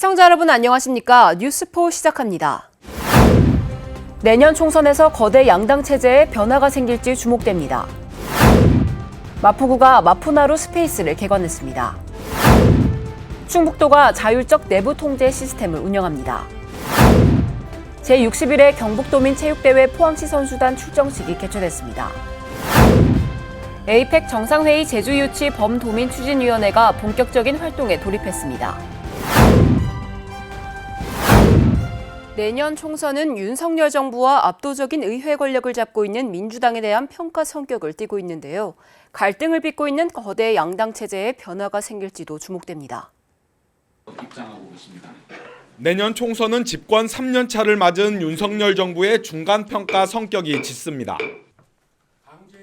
시청자 여러분 안녕하십니까? 뉴스포 시작합니다. 내년 총선에서 거대 양당 체제에 변화가 생길지 주목됩니다. 마포구가 마포나루 스페이스를 개관했습니다. 충북도가 자율적 내부 통제 시스템을 운영합니다. 제61회 경북도민 체육대회 포항시 선수단 출정식이 개최됐습니다. 에이펙 정상회의 제주유치 범도민 추진위원회가 본격적인 활동에 돌입했습니다. 내년 총선은 윤석열 정부와 압도적인 의회 권력을 잡고 있는 민주당에 대한 평가 성격을 띠고 있는데요. 갈등을 빚고 있는 거대 양당 체제에 변화가 생길지도 주목됩니다. 내년 총선은 집권 3년 차를 맞은 윤석열 정부의 중간평가 성격이 짙습니다.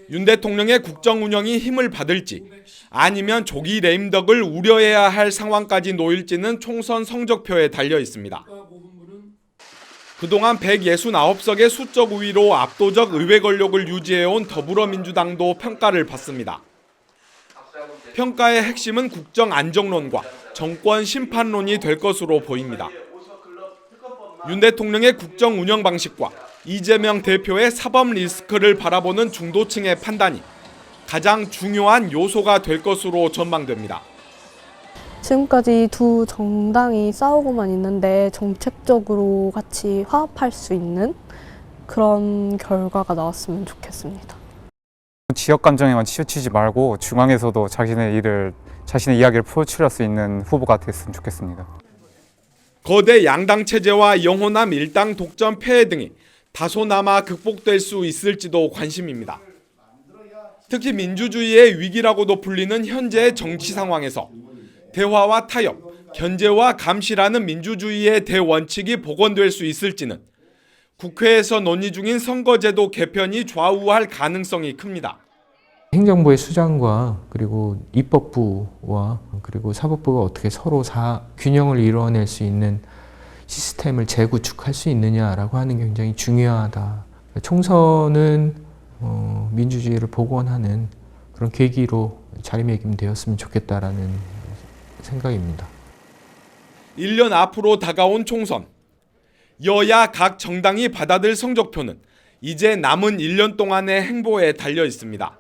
윤 대통령의 국정 운영이 힘을 받을지 아니면 조기 레임덕을 우려해야 할 상황까지 놓일지는 총선 성적표에 달려 있습니다. 그동안 169석의 수적 우위로 압도적 의회 권력을 유지해온 더불어민주당도 평가를 받습니다. 평가의 핵심은 국정 안정론과 정권 심판론이 될 것으로 보입니다. 윤 대통령의 국정 운영 방식과 이재명 대표의 사법 리스크를 바라보는 중도층의 판단이 가장 중요한 요소가 될 것으로 전망됩니다. 지금까지 두 정당이 싸우고만 있는데 정책적으로 같이 화합할 수 있는 그런 결과가 나왔으면 좋겠습니다. 지역 감정에만 치우치지 말고 중앙에서도 자신의 이야기를 풀어칠 수 있는 후보가 됐으면 좋겠습니다. 거대 양당 체제와 영호남 일당 독점 폐해 등이 다소나마 극복될 수 있을지도 관심입니다. 특히 민주주의의 위기라고도 불리는 현재의 정치 상황에서 대화와 타협, 견제와 감시라는 민주주의의 대원칙이 복원될 수 있을지는 국회에서 논의 중인 선거제도 개편이 좌우할 가능성이 큽니다. 행정부의 수장과 그리고 입법부와 그리고 사법부가 어떻게 서로 균형을 이루어낼 수 있는 시스템을 재구축할 수 있느냐라고 하는 게 굉장히 중요하다. 총선은 민주주의를 복원하는 그런 계기로 자리매김되었으면 좋겠다라는 생각입니다. 1년 앞으로 다가온 총선. 여야 각 정당이 받아들 성적표는 이제 남은 1년 동안의 행보에 달려 있습니다.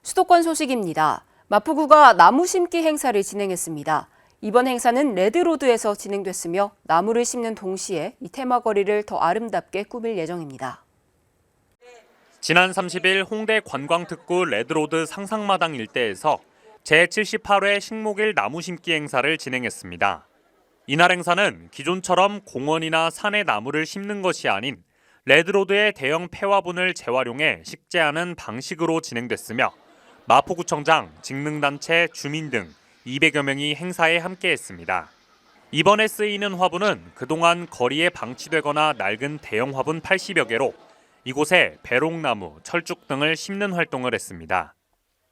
수도권 소식입니다. 마포구가 나무 심기 행사를 진행했습니다. 이번 행사는 레드로드에서 진행됐으며 나무를 심는 동시에 이 테마거리를 더 아름답게 꾸밀 예정입니다. 지난 30일 홍대 관광특구 레드로드 상상마당 일대에서 제78회 식목일 나무 심기 행사를 진행했습니다. 이날 행사는 기존처럼 공원이나 산에 나무를 심는 것이 아닌 레드로드의 대형 폐화분을 재활용해 식재하는 방식으로 진행됐으며 마포구청장, 직능단체, 주민 등 200여 명이 행사에 함께했습니다. 이번에 쓰이는 화분은 그동안 거리에 방치되거나 낡은 대형 화분 80여 개로 이곳에 배롱나무, 철쭉 등을 심는 활동을 했습니다.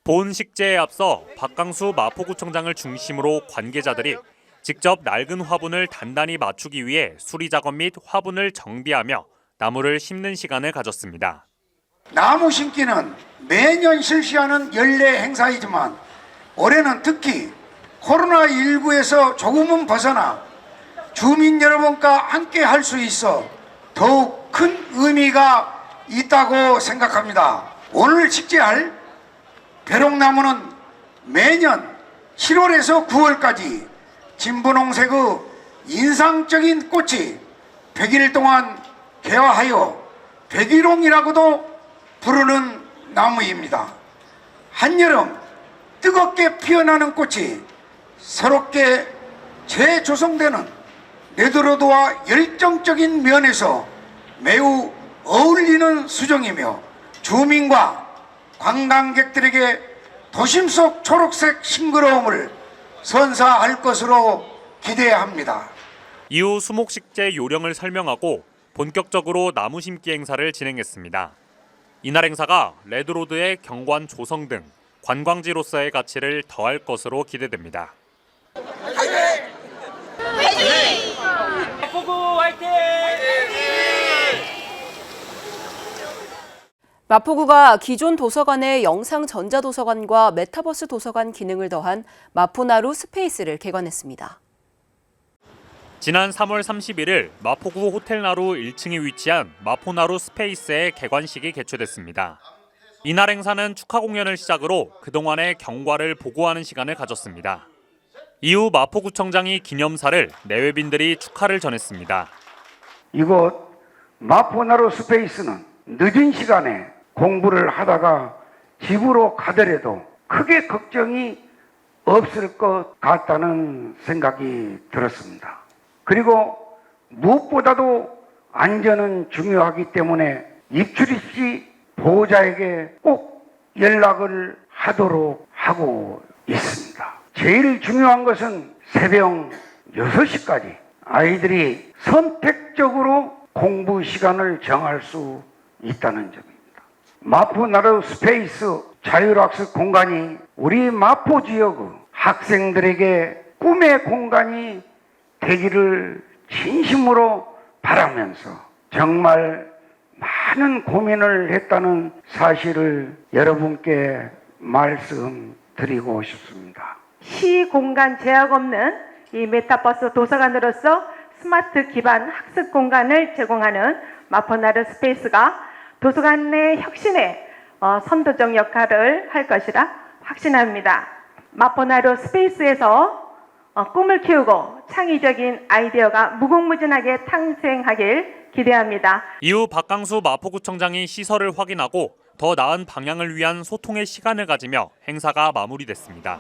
본 식재에 앞서 박강수 마포구청장을 중심으로 관계자들이 직접 낡은 화분을 단단히 맞추기 위해 수리 작업 및 화분을 정비하며 나무를 심는 시간을 가졌습니다. 나무 심기는 매년 실시하는 연례 행사이지만 올해는 특히 코로나19에서 조금은 벗어나 주민 여러분과 함께 할 수 있어 더욱 큰 의미가 있다고 생각합니다. 오늘 식재할 배롱나무는 매년 7월에서 9월까지 진분홍색의 인상적인 꽃이 100일 동안 개화하여 백일홍이라고도 부르는 나무입니다. 한여름 뜨겁게 피어나는 꽃이 새롭게 재조성되는 레드로드와 열정적인 면에서 매우 어울리는 수종이며 주민과 관광객들에게 도심 속 초록색 싱그러움을 선사할 것으로 기대합니다. 이후 수목식재 요령을 설명하고 본격적으로 나무 심기 행사를 진행했습니다. 이날 행사가 레드로드의 경관 조성 등 관광지로서의 가치를 더할 것으로 기대됩니다. 화이팅! 화이팅! 마포구 화이팅! 마포구가 기존 도서관의 영상 전자도서관과 메타버스 도서관 기능을 더한 마포나루 스페이스를 개관했습니다. 지난 3월 31일 마포구 호텔나루 1층에 위치한 마포나루 스페이스의 개관식이 개최됐습니다. 이날 행사는 축하 공연을 시작으로 그동안의 경과를 보고하는 시간을 가졌습니다. 이후 마포구청장이 기념사를 내외빈들이 축하를 전했습니다. 이곳 마포나루 스페이스는 늦은 시간에 공부를 하다가 집으로 가더라도 크게 걱정이 없을 것 같다는 생각이 들었습니다. 그리고 무엇보다도 안전은 중요하기 때문에 입출 시 보호자에게 꼭 연락을 하도록 하고 있습니다. 제일 중요한 것은 새벽 6시까지 아이들이 선택적으로 공부 시간을 정할 수 있다는 점입니다. 마포나루 스페이스 자율학습 공간이 우리 마포 지역의 학생들에게 꿈의 공간이 되기를 진심으로 바라면서 정말 많은 고민을 했다는 사실을 여러분께 말씀드리고 싶습니다. 시공간 제약 없는 이 메타버스 도서관으로서 스마트 기반 학습 공간을 제공하는 마포나루 스페이스가 도서관 내 혁신에 선도적 역할을 할 것이라 확신합니다. 마포나루 스페이스에서 꿈을 키우고 창의적인 아이디어가 무궁무진하게 탄생하길 기대합니다. 이후 박강수 마포구청장이 시설을 확인하고 더 나은 방향을 위한 소통의 시간을 가지며 행사가 마무리됐습니다.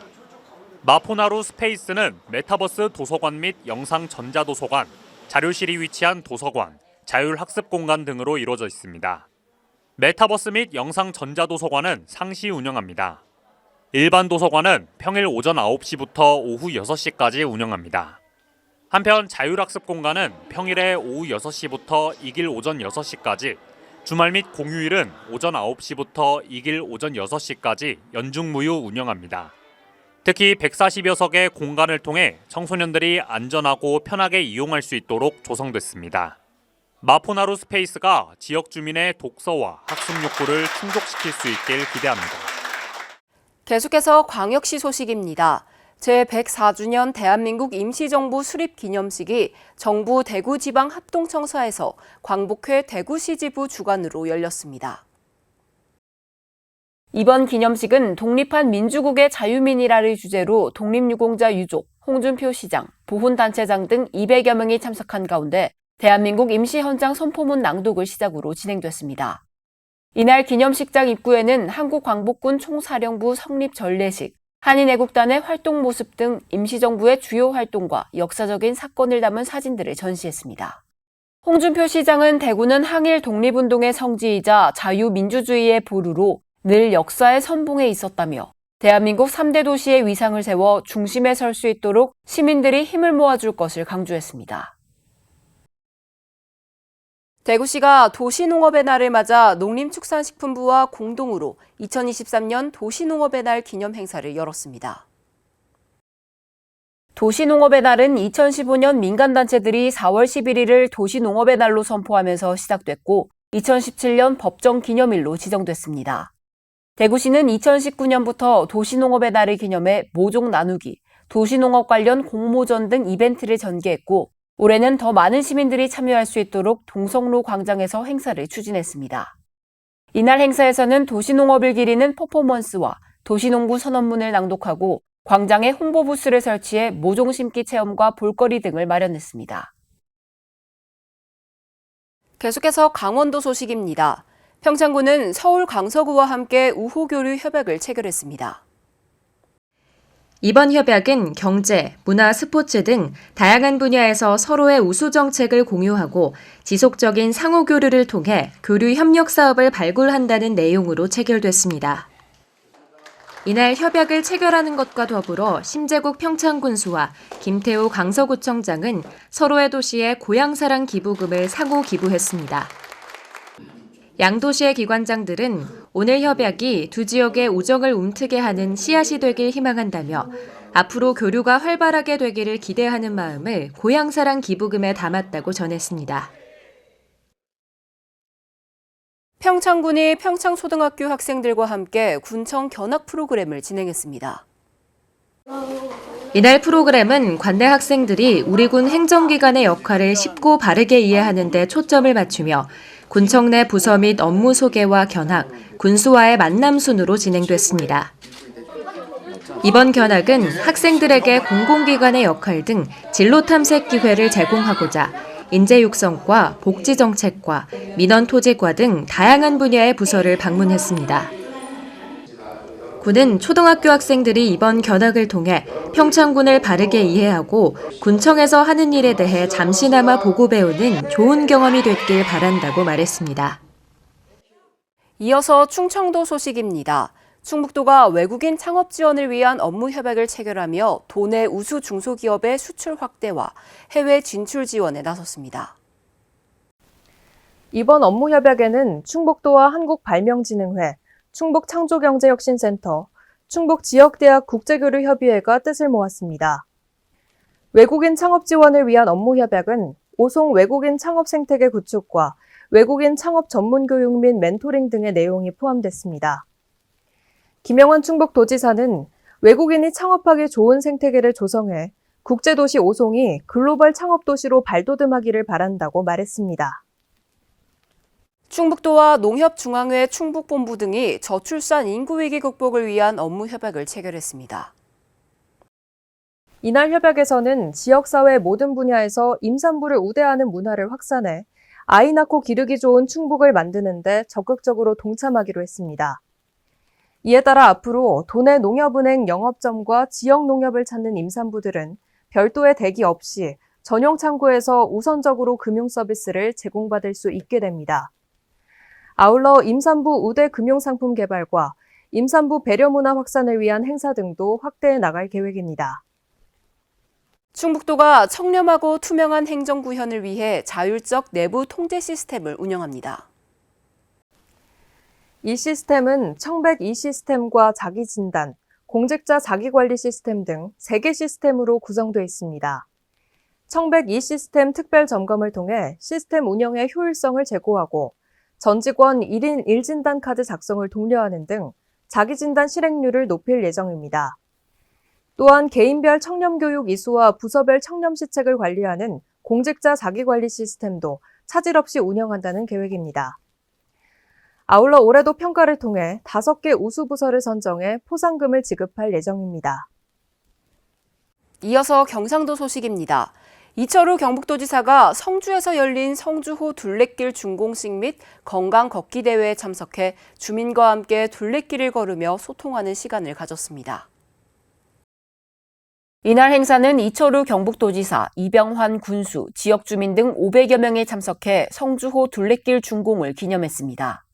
마포나루 스페이스는 메타버스 도서관 및 영상 전자도서관, 자료실이 위치한 도서관, 자율학습 공간 등으로 이루어져 있습니다. 메타버스 및 영상 전자도서관은 상시 운영합니다. 일반 도서관은 평일 오전 9시부터 오후 6시까지 운영합니다. 한편 자율학습 공간은 평일에 오후 6시부터 이길 오전 6시까지, 주말 및 공휴일은 오전 9시부터 이길 오전 6시까지 연중무휴 운영합니다. 특히 140여 석의 공간을 통해 청소년들이 안전하고 편하게 이용할 수 있도록 조성됐습니다. 마포나루 스페이스가 지역 주민의 독서와 학습 욕구를 충족시킬 수 있길 기대합니다. 계속해서 광역시 소식입니다. 제104주년 대한민국 임시정부 수립 기념식이 정부 대구지방합동청사에서 광복회 대구시 지부 주관으로 열렸습니다. 이번 기념식은 독립한 민주국의 자유민이라를 주제로 독립유공자 유족, 홍준표 시장, 보훈단체장 등 200여 명이 참석한 가운데 대한민국 임시헌장 선포문 낭독을 시작으로 진행됐습니다. 이날 기념식장 입구에는 한국광복군 총사령부 성립 전례식, 한인애국단의 활동 모습 등 임시정부의 주요 활동과 역사적인 사건을 담은 사진들을 전시했습니다. 홍준표 시장은 대구는 항일 독립운동의 성지이자 자유민주주의의 보루로 늘 역사의 선봉에 있었다며 대한민국 3대 도시의 위상을 세워 중심에 설 수 있도록 시민들이 힘을 모아줄 것을 강조했습니다. 대구시가 도시농업의 날을 맞아 농림축산식품부와 공동으로 2023년 도시농업의 날 기념 행사를 열었습니다. 도시농업의 날은 2015년 민간단체들이 4월 11일을 도시농업의 날로 선포하면서 시작됐고 2017년 법정 기념일로 지정됐습니다. 대구시는 2019년부터 도시농업의 날을 기념해 모종 나누기, 도시농업 관련 공모전 등 이벤트를 전개했고 올해는 더 많은 시민들이 참여할 수 있도록 동성로 광장에서 행사를 추진했습니다. 이날 행사에서는 도시농업을 기리는 퍼포먼스와 도시농부 선언문을 낭독하고 광장에 홍보 부스를 설치해 모종 심기 체험과 볼거리 등을 마련했습니다. 계속해서 강원도 소식입니다. 평창구는 서울 강서구와 함께 우호교류 협약을 체결했습니다. 이번 협약은 경제, 문화, 스포츠 등 다양한 분야에서 서로의 우수 정책을 공유하고 지속적인 상호교류를 통해 교류 협력 사업을 발굴한다는 내용으로 체결됐습니다. 이날 협약을 체결하는 것과 더불어 심재국 평창군수와 김태우 강서구청장은 서로의 도시에 고향사랑 기부금을 상호 기부했습니다. 양 도시의 기관장들은 오늘 협약이 두 지역의 우정을 움트게 하는 씨앗이 되길 희망한다며 앞으로 교류가 활발하게 되기를 기대하는 마음을 고향사랑 기부금에 담았다고 전했습니다. 평창군이 평창초등학교 학생들과 함께 군청 견학 프로그램을 진행했습니다. 이날 프로그램은 관내 학생들이 우리 군 행정기관의 역할을 쉽고 바르게 이해하는 데 초점을 맞추며 군청 내 부서 및 업무 소개와 견학, 군수와의 만남 순으로 진행됐습니다. 이번 견학은 학생들에게 공공기관의 역할 등 진로 탐색 기회를 제공하고자 인재 육성과 복지 정책과 민원 토지과 등 다양한 분야의 부서를 방문했습니다. 군은 초등학교 학생들이 이번 견학을 통해 평창군을 바르게 이해하고 군청에서 하는 일에 대해 잠시나마 보고 배우는 좋은 경험이 됐길 바란다고 말했습니다. 이어서 충청도 소식입니다. 충북도가 외국인 창업 지원을 위한 업무 협약을 체결하며 도내 우수 중소기업의 수출 확대와 해외 진출 지원에 나섰습니다. 이번 업무 협약에는 충북도와 한국발명진흥회, 충북창조경제혁신센터, 충북지역대학 국제교류협의회가 뜻을 모았습니다. 외국인 창업 지원을 위한 업무 협약은 오송 외국인 창업 생태계 구축과 외국인 창업 전문 교육 및 멘토링 등의 내용이 포함됐습니다. 김영환 충북도지사는 외국인이 창업하기 좋은 생태계를 조성해 국제도시 오송이 글로벌 창업도시로 발돋움하기를 바란다고 말했습니다. 충북도와 농협중앙회 충북본부 등이 저출산 인구위기 극복을 위한 업무 협약을 체결했습니다. 이날 협약에서는 지역사회 모든 분야에서 임산부를 우대하는 문화를 확산해 아이 낳고 기르기 좋은 충북을 만드는 데 적극적으로 동참하기로 했습니다. 이에 따라 앞으로 도내 농협은행 영업점과 지역 농협을 찾는 임산부들은 별도의 대기 없이 전용 창구에서 우선적으로 금융 서비스를 제공받을 수 있게 됩니다. 아울러 임산부 우대 금융상품 개발과 임산부 배려 문화 확산을 위한 행사 등도 확대해 나갈 계획입니다. 충북도가 청렴하고 투명한 행정구현을 위해 자율적 내부 통제 시스템을 운영합니다. 이 시스템은 청백 E-시스템과 자기진단, 공직자 자기관리 시스템 등 3개 시스템으로 구성되어 있습니다. 청백 E-시스템 특별 점검을 통해 시스템 운영의 효율성을 제고하고 전 직원 1인 1진단 카드 작성을 독려하는 등 자기진단 실행률을 높일 예정입니다. 또한 개인별 청렴교육 이수와 부서별 청렴시책을 관리하는 공직자 자기관리 시스템도 차질 없이 운영한다는 계획입니다. 아울러 올해도 평가를 통해 5개 우수부서를 선정해 포상금을 지급할 예정입니다. 이어서 경상도 소식입니다. 이철우 경북도지사가 성주에서 열린 성주호 둘레길 준공식 및 건강 걷기 대회에 참석해 주민과 함께 둘레길을 걸으며 소통하는 시간을 가졌습니다. 이날 행사는 이철우 경북도지사, 이병환 군수, 지역 주민 등 500여 명이 참석해 성주호 둘레길 준공을 기념했습니다.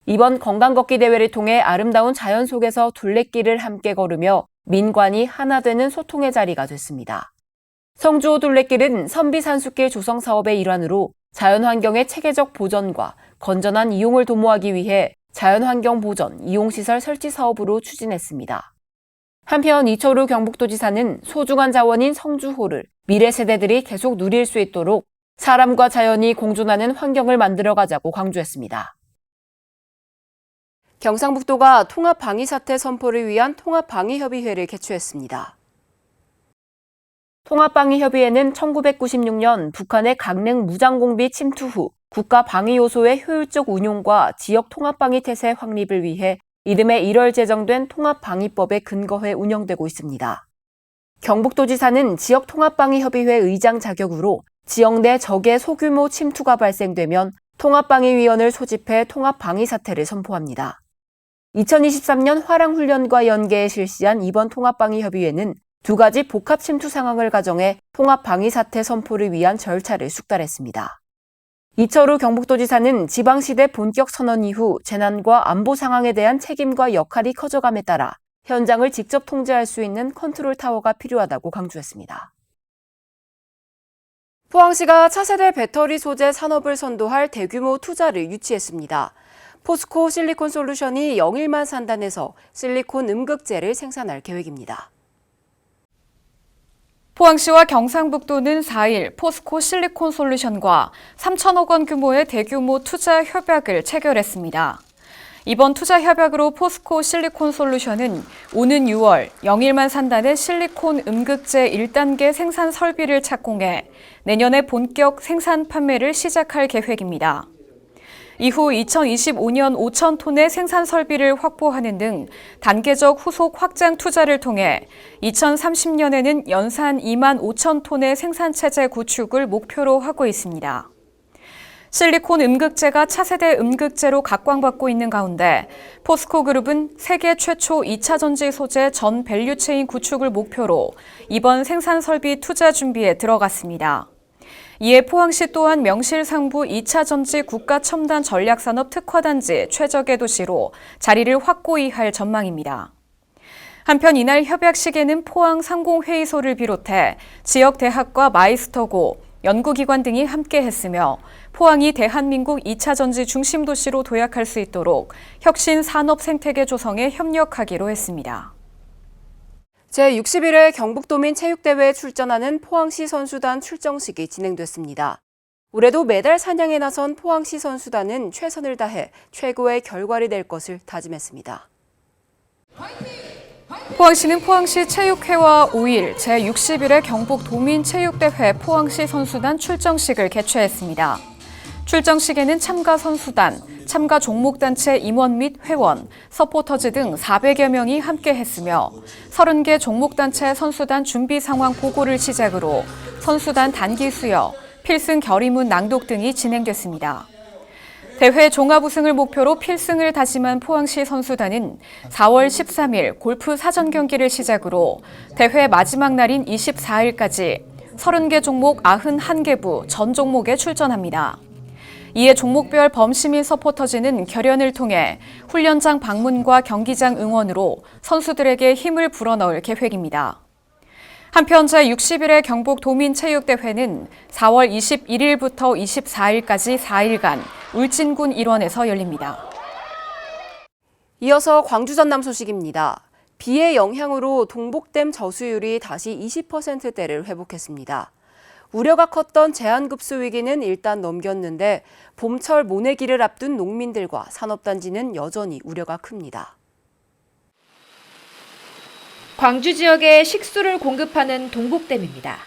이번 건강 걷기 대회를 통해 아름다운 자연 속에서 둘레길을 함께 걸으며 민관이 하나 되는 소통의 자리가 됐습니다. 성주호 둘레길은 선비산수길 조성 사업의 일환으로 자연환경의 체계적 보전과 건전한 이용을 도모하기 위해 자연환경 보전, 이용시설 설치 사업으로 추진했습니다. 한편 이철우 경북도지사는 소중한 자원인 성주호를 미래 세대들이 계속 누릴 수 있도록 사람과 자연이 공존하는 환경을 만들어가자고 강조했습니다. 경상북도가 통합방위사태 선포를 위한 통합방위협의회를 개최했습니다. 통합방위협의회는 1996년 북한의 강릉 무장공비 침투 후 국가방위요소의 효율적 운용과 지역 통합방위 태세 확립을 위해 이듬해 1월 제정된 통합방위법에 근거해 운영되고 있습니다. 경북도지사는 지역통합방위협의회 의장 자격으로 지역 내 적의 소규모 침투가 발생되면 통합방위위원을 소집해 통합방위사태를 선포합니다. 2023년 화랑훈련과 연계해 실시한 이번 통합방위협의회는 2가지 복합 침투 상황을 가정해 통합방위사태 선포를 위한 절차를 숙달했습니다. 이철우 경북도지사는 지방시대 본격 선언 이후 재난과 안보 상황에 대한 책임과 역할이 커져감에 따라 현장을 직접 통제할 수 있는 컨트롤 타워가 필요하다고 강조했습니다. 포항시가 차세대 배터리 소재 산업을 선도할 대규모 투자를 유치했습니다. 포스코 실리콘 솔루션이 영일만 산단에서 실리콘 음극재를 생산할 계획입니다. 포항시와 경상북도는 4일 포스코 실리콘 솔루션과 3천억 원 규모의 대규모 투자 협약을 체결했습니다. 이번 투자 협약으로 포스코 실리콘 솔루션은 오는 6월 영일만 산단의 실리콘 음극재 1단계 생산 설비를 착공해 내년에 본격 생산 판매를 시작할 계획입니다. 이후 2025년 5천 톤의 생산 설비를 확보하는 등 단계적 후속 확장 투자를 통해 2030년에는 연산 2만 5천 톤의 생산 체제 구축을 목표로 하고 있습니다. 실리콘 음극재가 차세대 음극재로 각광받고 있는 가운데 포스코 그룹은 세계 최초 2차 전지 소재 전 밸류체인 구축을 목표로 이번 생산 설비 투자 준비에 들어갔습니다. 이에 포항시 또한 명실상부 2차 전지 국가첨단 전략산업 특화단지 최적의 도시로 자리를 확고히 할 전망입니다. 한편 이날 협약식에는 포항 상공회의소를 비롯해 지역 대학과 마이스터고, 연구기관 등이 함께했으며 포항이 대한민국 2차 전지 중심 도시로 도약할 수 있도록 혁신 산업 생태계 조성에 협력하기로 했습니다. 제61회 경북도민 체육대회에 출전하는 포항시 선수단 출정식이 진행됐습니다. 올해도 메달 사냥에 나선 포항시 선수단은 최선을 다해 최고의 결과를 낼 것을 다짐했습니다. 포항시는 포항시 체육회와 5일 제61회 경북도민체육대회 포항시 선수단 출정식을 개최했습니다. 출정식에는 참가 선수단, 참가 종목단체 임원 및 회원, 서포터즈 등 400여 명이 함께했으며 30개 종목단체 선수단 준비 상황 보고를 시작으로 선수단 단기 수여, 필승 결의문 낭독 등이 진행됐습니다. 대회 종합 우승을 목표로 필승을 다짐한 포항시 선수단은 4월 13일 골프 사전 경기를 시작으로 대회 마지막 날인 24일까지 30개 종목 91개부 전 종목에 출전합니다. 이에 종목별 범시민 서포터즈는 결연을 통해 훈련장 방문과 경기장 응원으로 선수들에게 힘을 불어넣을 계획입니다. 한편 제61회 경북도민체육대회는 4월 21일부터 24일까지 4일간 울진군 일원에서 열립니다. 이어서 광주 전남 소식입니다. 비의 영향으로 동복댐 저수율이 다시 20%대를 회복했습니다. 우려가 컸던 제한급수 위기는 일단 넘겼는데 봄철 모내기를 앞둔 농민들과 산업단지는 여전히 우려가 큽니다. 광주 지역에 식수를 공급하는 동복댐입니다.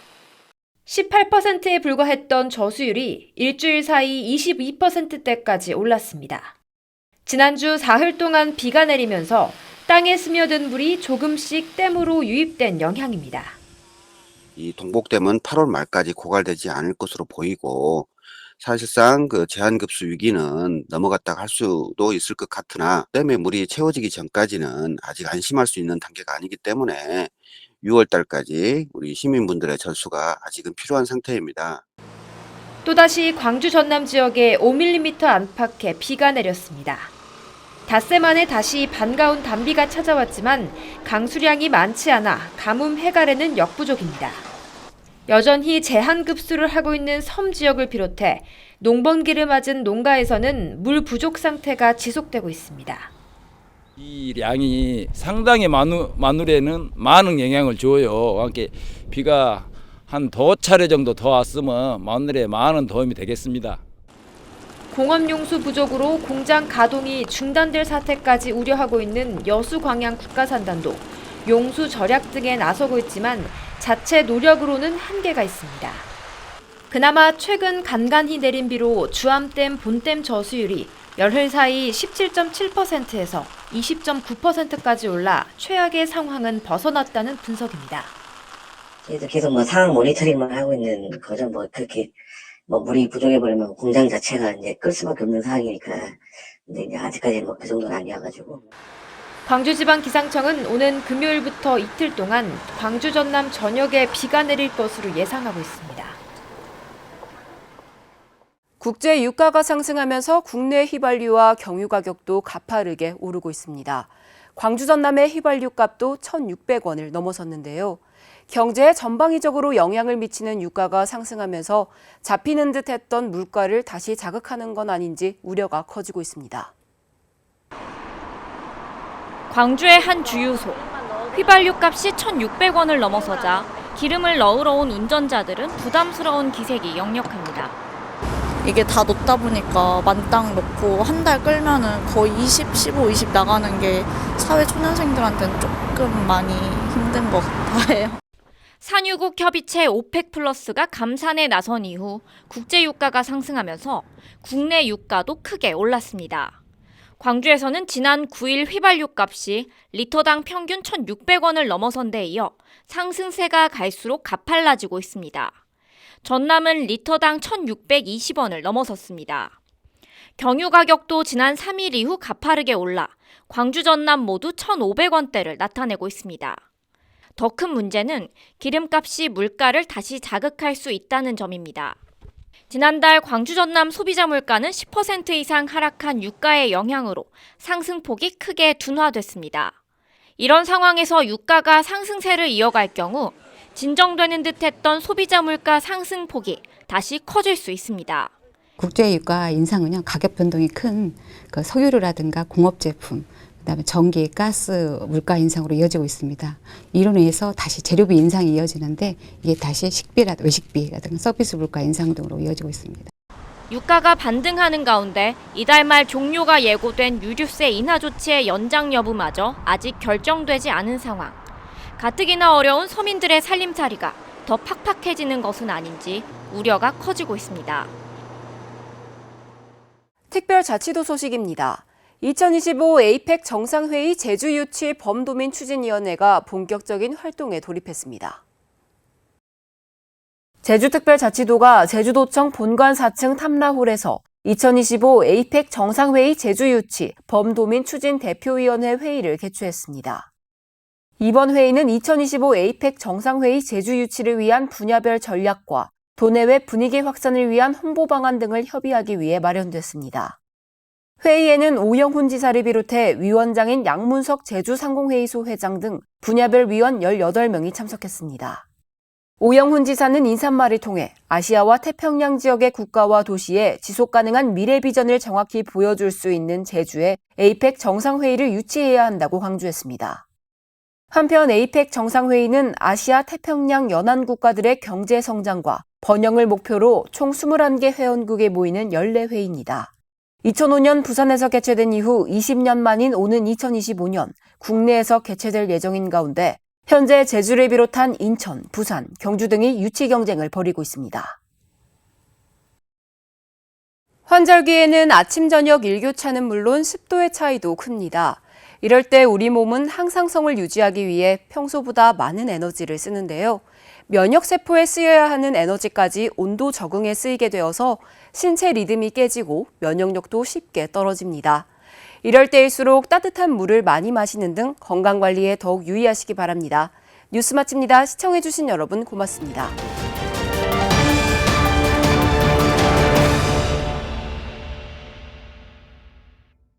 18%에 불과했던 저수율이 일주일 사이 22%대까지 올랐습니다. 지난주 사흘 동안 비가 내리면서 땅에 스며든 물이 조금씩 댐으로 유입된 영향입니다. 이 동복댐은 8월 말까지 고갈되지 않을 것으로 보이고 사실상 그 제한급수 위기는 넘어갔다 할 수도 있을 것 같으나 댐의 물이 채워지기 전까지는 아직 안심할 수 있는 단계가 아니기 때문에 6월 달까지 우리 시민분들의 절수가 아직은 필요한 상태입니다. 또다시 광주 전남 지역에 5mm 안팎의 비가 내렸습니다. 닷새 만에 다시 반가운 단비가 찾아왔지만 강수량이 많지 않아 가뭄 해갈에는 역부족입니다. 여전히 제한급수를 하고 있는 섬 지역을 비롯해 농번기를 맞은 농가에서는 물 부족 상태가 지속되고 있습니다. 이 양이 상당히 마늘에는 많은 영향을 줘요. 함께 비가 한 두 차례 정도 더 왔으면 마늘에 많은 도움이 되겠습니다. 공업용수 부족으로 공장 가동이 중단될 사태까지 우려하고 있는 여수광양 국가산단도 용수 절약 등에 나서고 있지만 자체 노력으로는 한계가 있습니다. 그나마 최근 간간히 내린 비로 주암댐 본댐 저수율이 열흘 사이 17.7%에서 20.9%까지 올라 최악의 상황은 벗어났다는 분석입니다. 저희도 계속 상황 모니터링만 하고 있는 거죠. 그렇게 물이 부족해버리면 공장 자체가 이제 끌 수밖에 없는 상황이니까. 근데 이제 아직까지는 그 정도는 아니어가지고. 광주지방기상청은 오는 금요일부터 이틀 동안 광주 전남 전역에 비가 내릴 것으로 예상하고 있습니다. 국제 유가가 상승하면서 국내 휘발유와 경유 가격도 가파르게 오르고 있습니다. 광주 전남의 휘발유 값도 1,600원을 넘어섰는데요. 경제에 전방위적으로 영향을 미치는 유가가 상승하면서 잡히는 듯 했던 물가를 다시 자극하는 건 아닌지 우려가 커지고 있습니다. 광주의 한 주유소. 휘발유 값이 1,600원을 넘어서자 기름을 넣으러 온 운전자들은 부담스러운 기색이 역력합니다. 이게 다 넣다 보니까 만땅 넣고 한 달 끌면은 거의 15, 20 나가는 게 사회 초년생들한테는 조금 많이 힘든 것 같아요. 산유국 협의체 오펙 플러스가 감산에 나선 이후 국제 유가가 상승하면서 국내 유가도 크게 올랐습니다. 광주에서는 지난 9일 휘발유 값이 리터당 평균 1,600원을 넘어선 데 이어 상승세가 갈수록 가팔라지고 있습니다. 전남은 리터당 1,620원을 넘어섰습니다. 경유 가격도 지난 3일 이후 가파르게 올라 광주 전남 모두 1,500원대를 나타내고 있습니다. 더 큰 문제는 기름값이 물가를 다시 자극할 수 있다는 점입니다. 지난달 광주 전남 소비자 물가는 10% 이상 하락한 유가의 영향으로 상승폭이 크게 둔화됐습니다. 이런 상황에서 유가가 상승세를 이어갈 경우 진정되는 듯했던 소비자 물가 상승폭이 다시 커질 수 있습니다. 국제 유가 인상은요, 가격 변동이 큰 그 석유류라든가 공업 제품, 그다음에 전기, 가스 물가 인상으로 이어지고 있습니다. 이로 인해서 다시 재료비 인상이 이어지는데 이게 다시 식비라든가 외식비라든가 서비스 물가 인상 등으로 이어지고 있습니다. 유가가 반등하는 가운데 이달 말 종료가 예고된 유류세 인하 조치의 연장 여부마저 아직 결정되지 않은 상황. 가뜩이나 어려운 서민들의 살림살이가 더 팍팍해지는 것은 아닌지 우려가 커지고 있습니다. 특별자치도 소식입니다. 2025 에이펙 정상회의 제주 유치 범도민 추진위원회가 본격적인 활동에 돌입했습니다. 제주특별자치도가 제주도청 본관 4층 탐라홀에서 2025 에이펙 정상회의 제주 유치 범도민 추진 대표위원회 회의를 개최했습니다. 이번 회의는 2025 에이펙 정상회의 제주 유치를 위한 분야별 전략과 도내외 분위기 확산을 위한 홍보 방안 등을 협의하기 위해 마련됐습니다. 회의에는 오영훈 지사를 비롯해 위원장인 양문석 제주상공회의소 회장 등 분야별 위원 18명이 참석했습니다. 오영훈 지사는 인사말을 통해 아시아와 태평양 지역의 국가와 도시의 지속가능한 미래 비전을 정확히 보여줄 수 있는 제주에 에이펙 정상회의를 유치해야 한다고 강조했습니다. 한편 에이펙 정상회의는 아시아 태평양 연안 국가들의 경제 성장과 번영을 목표로 총 21개 회원국에 모이는 연례 회의입니다. 2005년 부산에서 개최된 이후 20년 만인 오는 2025년 국내에서 개최될 예정인 가운데 현재 제주를 비롯한 인천, 부산, 경주 등이 유치 경쟁을 벌이고 있습니다. 환절기에는 아침, 저녁 일교차는 물론 습도의 차이도 큽니다. 이럴 때 우리 몸은 항상성을 유지하기 위해 평소보다 많은 에너지를 쓰는데요. 면역세포에 쓰여야 하는 에너지까지 온도 적응에 쓰이게 되어서 신체 리듬이 깨지고 면역력도 쉽게 떨어집니다. 이럴 때일수록 따뜻한 물을 많이 마시는 등 건강관리에 더욱 유의하시기 바랍니다. 뉴스 마칩니다. 시청해주신 여러분 고맙습니다.